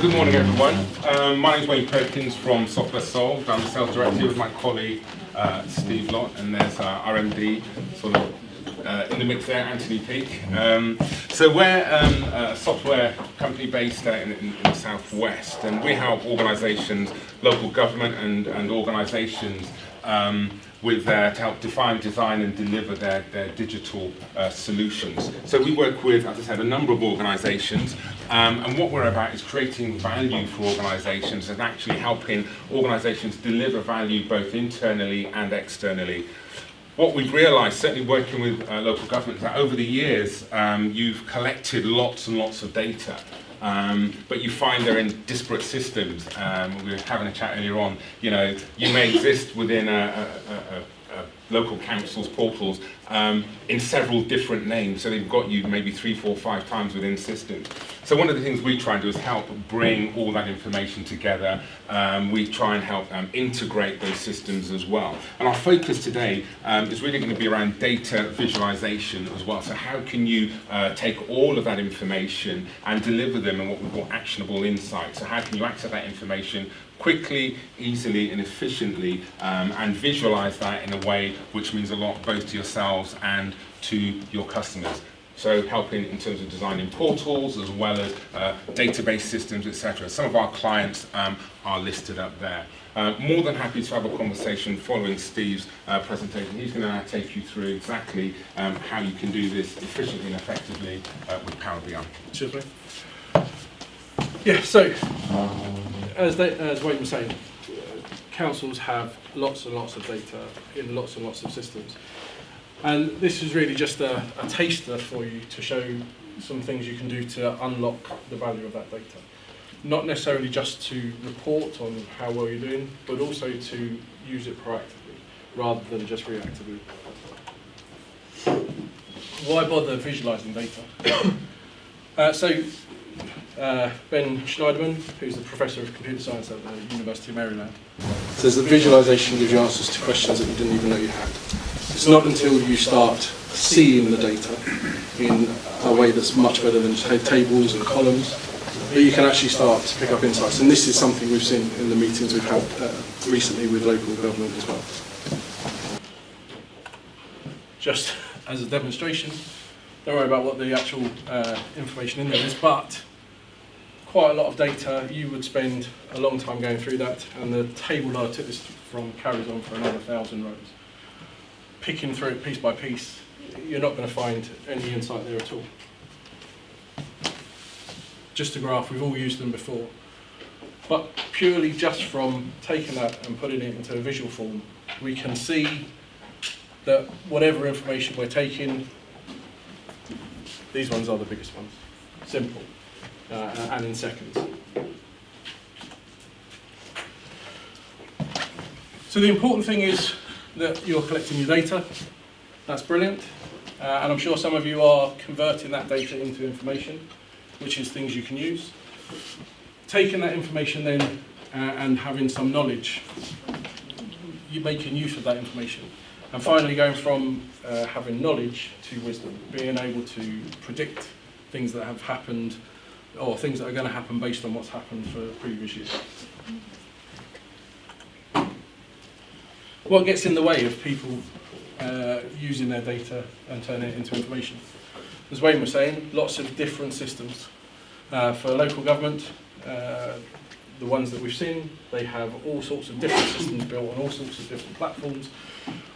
good morning everyone. My name is Wayne Perkins from Software Solved. I'm the sales director here with my colleague Steve Lott, and there's our MD sort of in the mix there, Anthony Peake. So we're a software company based in the southwest, and we help organisations, local government and organisations to help define, design and deliver their digital solutions. So we work with, as I said, a number of organisations, and what we're about is creating value for organisations and actually helping organisations deliver value both internally and externally. What we've realised, certainly working with local governments, that over the years you've collected lots and lots of data. But you find they're in disparate systems. We were having a chat earlier on. You know, you may exist within a local council's portals in several different names, so they've got you maybe 3, 4, 5 times within systems. So one of the things we try and do is help bring all that information together. We try and help integrate those systems as well. And our focus today is really going to be around data visualization as well. So how can you take all of that information and deliver them in what we call actionable insights? So how can you access that information quickly, easily and efficiently, and visualize that in a way which means a lot both to yourselves and to your customers. So helping in terms of designing portals as well as database systems, etc. Some of our clients are listed up there. More than happy to have a conversation following Steve's presentation. He's going to take you through exactly how you can do this efficiently and effectively with PowerBI. Cheers, mate. Yeah, so as Wayne was saying, councils have lots and lots of data in lots and lots of systems. And this is really just a taster for you to show some things you can do to unlock the value of that data. Not necessarily just to report on how well you're doing, but also to use it proactively rather than just reactively. Why bother visualizing data? Ben Schneiderman, who's the Professor of Computer Science at the University of Maryland, says that visualization gives you answers to questions that you didn't even know you had. It's not until you start seeing the data in a way that's much better than just tables and columns that you can actually start to pick up insights. And this is something we've seen in the meetings we've had recently with local government as well. Just as a demonstration, don't worry about what the actual information in there is, but quite a lot of data. You would spend a long time going through that, and the table that I took this from carries on for another 1,000 rows. Picking through it piece by piece, you're not going to find any insight there at all. Just a graph, we've all used them before. But purely just from taking that and putting it into a visual form, we can see that whatever information we're taking, these ones are the biggest ones. Simple. And in seconds. So the important thing is that you're collecting your data. That's brilliant. And I'm sure some of you are converting that data into information, which is things you can use. Taking that information then and having some knowledge, you're making use of that information. And finally going from having knowledge to wisdom, being able to predict things that have happened or things that are going to happen based on what's happened for previous years. What gets in the way of people using their data and turning it into information? As Wayne was saying, lots of different systems. For local government, the ones that we've seen, they have all sorts of different systems built on all sorts of different platforms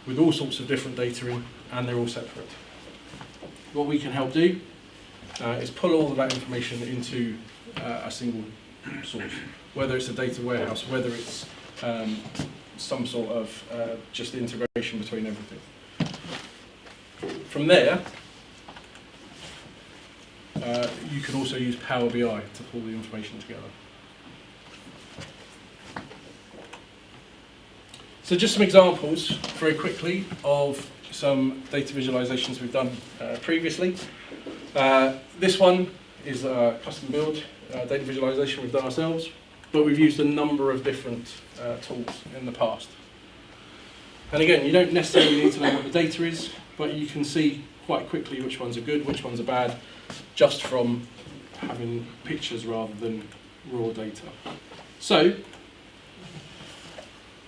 with all sorts of different data in, and they're all separate. What we can help do is pull all of that information into a single source, whether it's a data warehouse, whether it's some sort of just integration between everything. From there, you can also use PowerBI to pull the information together. So just some examples, very quickly, of some data visualizations we've done previously. This one is a custom build data visualization we've done ourselves, but we've used a number of different tools in the past. And again, you don't necessarily need to know what the data is, but you can see quite quickly which ones are good, which ones are bad, just from having pictures rather than raw data. So,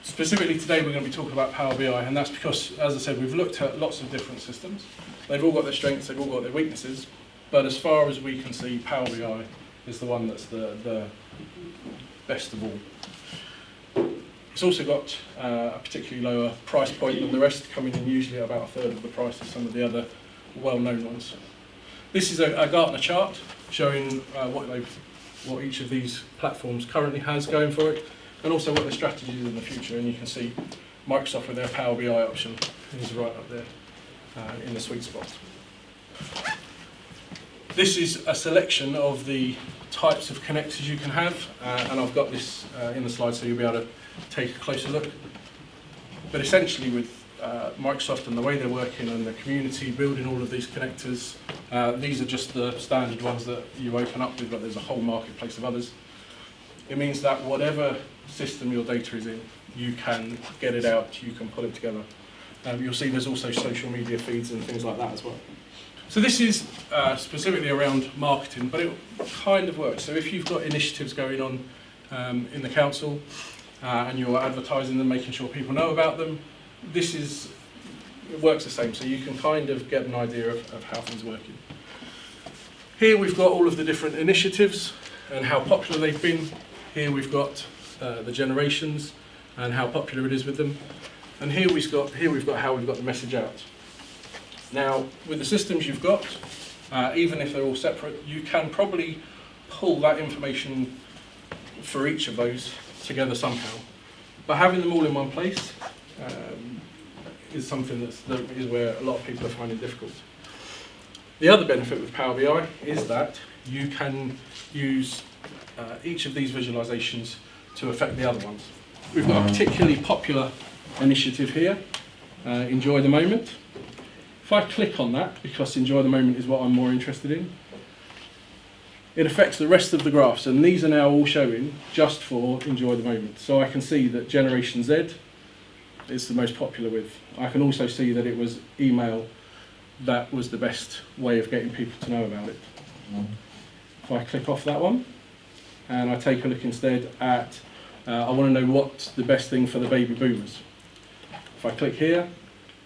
specifically today we're going to be talking about Power BI, and that's because, as I said, we've looked at lots of different systems. They've all got their strengths, they've all got their weaknesses, but as far as we can see, Power BI is the one that's the best of all. It's also got a particularly lower price point than the rest, coming in usually at about a third of the price of some of the other well-known ones. This is a Gartner chart showing what each of these platforms currently has going for it, and also what their strategy is in the future. And you can see Microsoft with their Power BI option is right up there in the sweet spot. This is a selection of the types of connectors you can have, and I've got this in the slide so you'll be able to take a closer look. But essentially with Microsoft and the way they're working and the community building all of these connectors, these are just the standard ones that you open up with, but there's a whole marketplace of others. It means that whatever system your data is in, you can get it out, you can pull it together. You'll see there's also social media feeds and things like that as well. So this is specifically around marketing, but it kind of works. So if you've got initiatives going on in the council and you're advertising them, making sure people know about them, it works the same. So you can kind of get an idea of how things are working. Here we've got all of the different initiatives and how popular they've been. Here we've got the generations and how popular it is with them. And here we've got how we've got the message out. Now, with the systems you've got, even if they're all separate, you can probably pull that information for each of those together somehow. But having them all in one place is something that is where a lot of people are finding difficult. The other benefit with Power BI is that you can use each of these visualizations to affect the other ones. We've got a particularly popular initiative here, Enjoy the Moment. If I click on that, because Enjoy the Moment is what I'm more interested in, it affects the rest of the graphs, and these are now all showing just for Enjoy the Moment. So I can see that Generation Z is the most popular with. I can also see that it was email that was the best way of getting people to know about it. If I click off that one, and I take a look instead at, I want to know what's the best thing for the baby boomers. If I click here,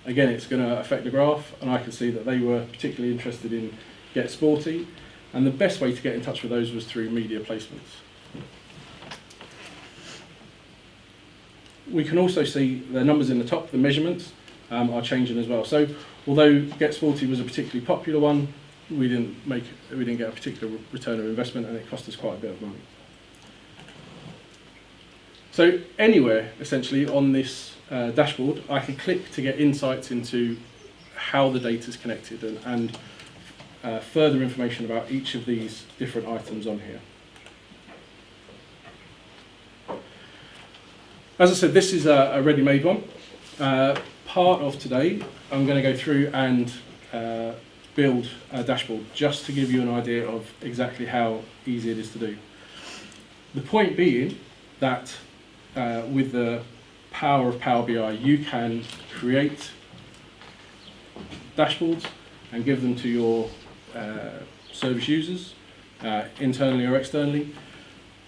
again it's going to affect the graph, and I can see that they were particularly interested in Get Sporty, and the best way to get in touch with those was through media placements. We can also see the numbers in the top, the measurements are changing as well. So although Get Sporty was a particularly popular one, we didn't get a particular return of investment, and it cost us quite a bit of money. So anywhere essentially on this dashboard, I can click to get insights into how the data is connected and further information about each of these different items on here. As I said, this is a ready-made one. Part of today, I'm going to go through and build a dashboard just to give you an idea of exactly how easy it is to do. The point being that with the power of Power BI, you can create dashboards and give them to your service users, internally or externally,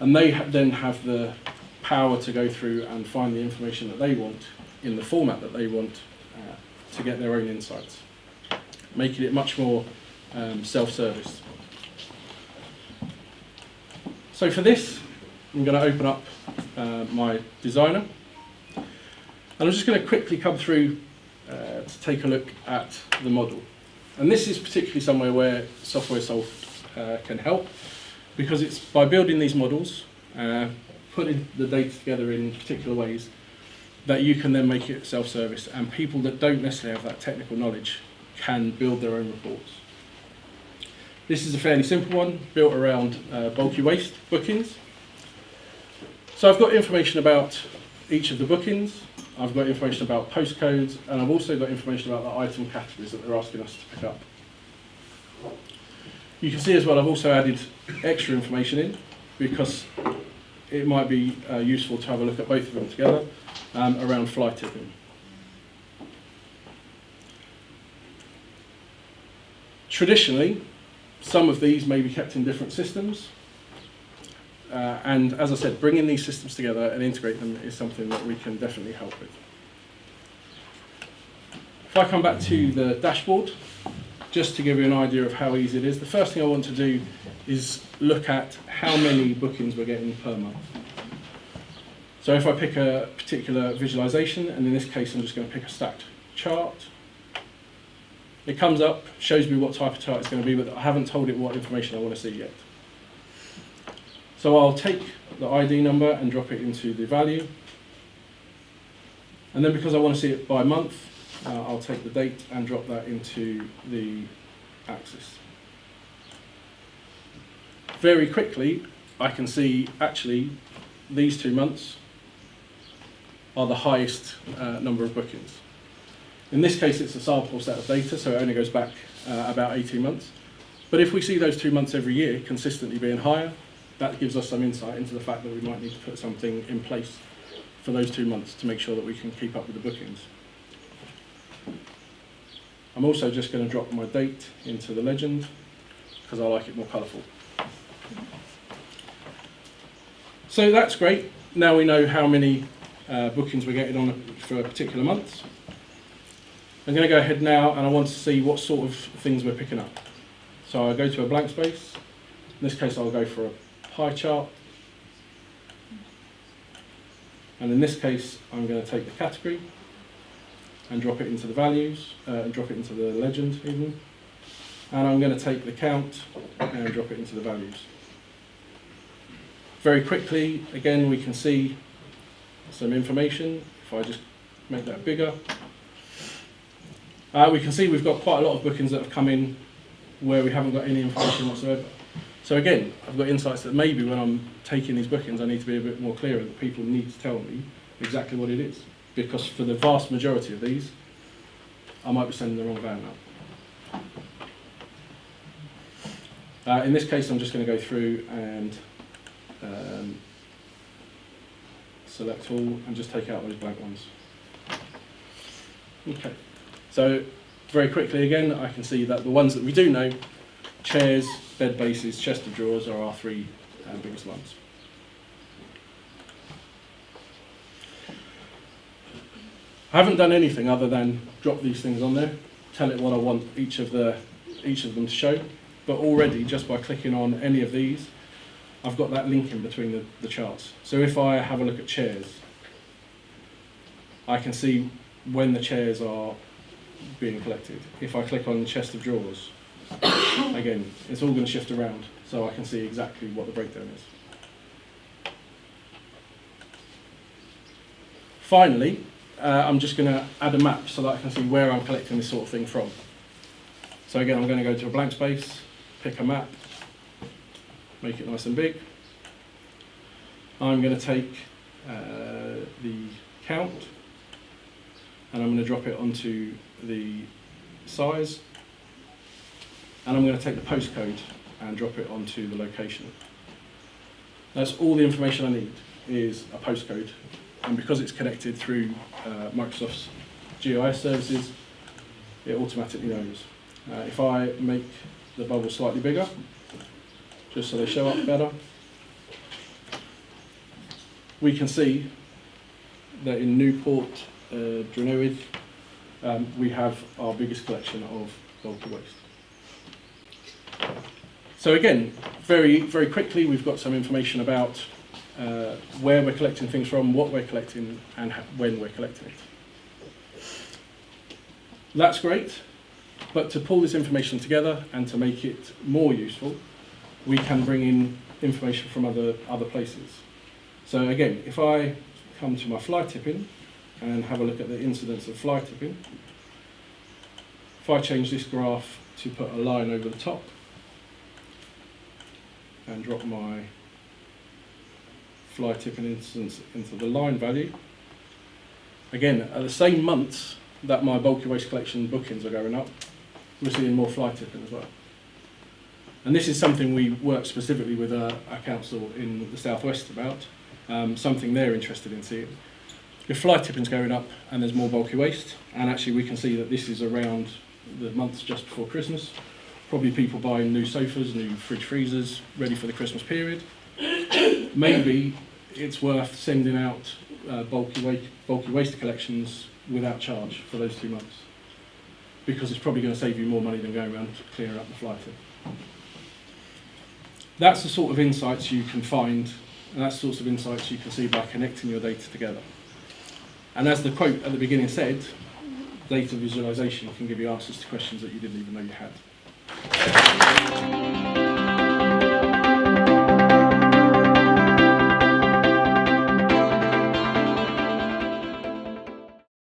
and they then have the power to go through and find the information that they want in the format that they want to get their own insights, making it much more self-service. So for this, I'm going to open up my designer, and I'm just going to quickly come through to take a look at the model. And this is particularly somewhere where Software Solved can help, because it's by building these models, putting the data together in particular ways, that you can then make it self-service, and people that don't necessarily have that technical knowledge can build their own reports. This is a fairly simple one, built around bulky waste bookings. So I've got information about each of the bookings, I've got information about postcodes, and I've also got information about the item categories that they're asking us to pick up. You can see as well I've also added extra information in, because it might be useful to have a look at both of them together around fly tipping. Traditionally, some of these may be kept in different systems. And as I said, bringing these systems together and integrate them is something that we can definitely help with. If I come back to the dashboard, just to give you an idea of how easy it is, the first thing I want to do is look at how many bookings we're getting per month. So if I pick a particular visualization, and in this case I'm just going to pick a stacked chart, it comes up, shows me what type of chart it's going to be, but I haven't told it what information I want to see yet. So I'll take the ID number and drop it into the value, and then because I want to see it by month, I'll take the date and drop that into the axis. Very quickly I can see actually these 2 months are the highest number of bookings. In this case it's a sample set of data, so it only goes back about 18 months. But if we see those 2 months every year consistently being higher, that gives us some insight into the fact that we might need to put something in place for those 2 months to make sure that we can keep up with the bookings. I'm also just going to drop my date into the legend because I like it more colourful. So that's great. Now we know how many bookings we're getting on for a particular month. I'm going to go ahead now and I want to see what sort of things we're picking up. So I'll go to a blank space. In this case I'll go for a pie chart. And in this case I'm going to take the category and drop it into the values, and drop it into the legend even. And I'm going to take the count and drop it into the values. Very quickly, again, we can see some information. If I just make that bigger, we can see we've got quite a lot of bookings that have come in where we haven't got any information whatsoever. So again, I've got insights that maybe when I'm taking these bookings, I need to be a bit more clearer that people need to tell me exactly what it is. Because for the vast majority of these, I might be sending the wrong van out. In this case, I'm just going to go through and select all and just take out those blank ones. Okay, so very quickly again, I can see that the ones that we do know, chairs, bed bases, chest of drawers are our 3 biggest ones. I haven't done anything other than drop these things on there, tell it what I want each of them to show, but already just by clicking on any of these, I've got that link in between the charts. So if I have a look at chairs, I can see when the chairs are being collected. If I click on the chest of drawers, again, it's all going to shift around, so I can see exactly what the breakdown is. Finally, I'm just going to add a map so that I can see where I'm collecting this sort of thing from. So again, I'm going to go to a blank space, pick a map, make it nice and big. I'm going to take the count and I'm going to drop it onto the size, and I'm going to take the postcode and drop it onto the location. That's all the information I need is a postcode. And because it's connected through Microsoft's GIS services, it automatically knows. If I make the bubble slightly bigger, just so they show up better, we can see that in Newport, Drenewydd, we have our biggest collection of bulky waste. So again, very, very quickly, we've got some information about where we're collecting things from, what we're collecting, and when we're collecting it. That's great, but to pull this information together and to make it more useful, we can bring in information from other places. So again, if I come to my fly tipping and have a look at the incidence of fly tipping, if I change this graph to put a line over the top and drop my fly tipping instance into the line value. Again, at the same months that my bulky waste collection bookings are going up, we're seeing more fly tipping as well. And this is something we work specifically with our council in the southwest about, something they're interested in seeing. If fly tipping's going up and there's more bulky waste, and actually we can see that this is around the months just before Christmas, probably people buying new sofas, new fridge freezers, ready for the Christmas period. maybe it's worth sending out bulky waste collections without charge for those 2 months, because it's probably going to save you more money than going around clearing up the fly thing. That's the sort of insights you can find, and that's the sorts of insights you can see by connecting your data together. And as the quote at the beginning said, data visualization can give you answers to questions that you didn't even know you had.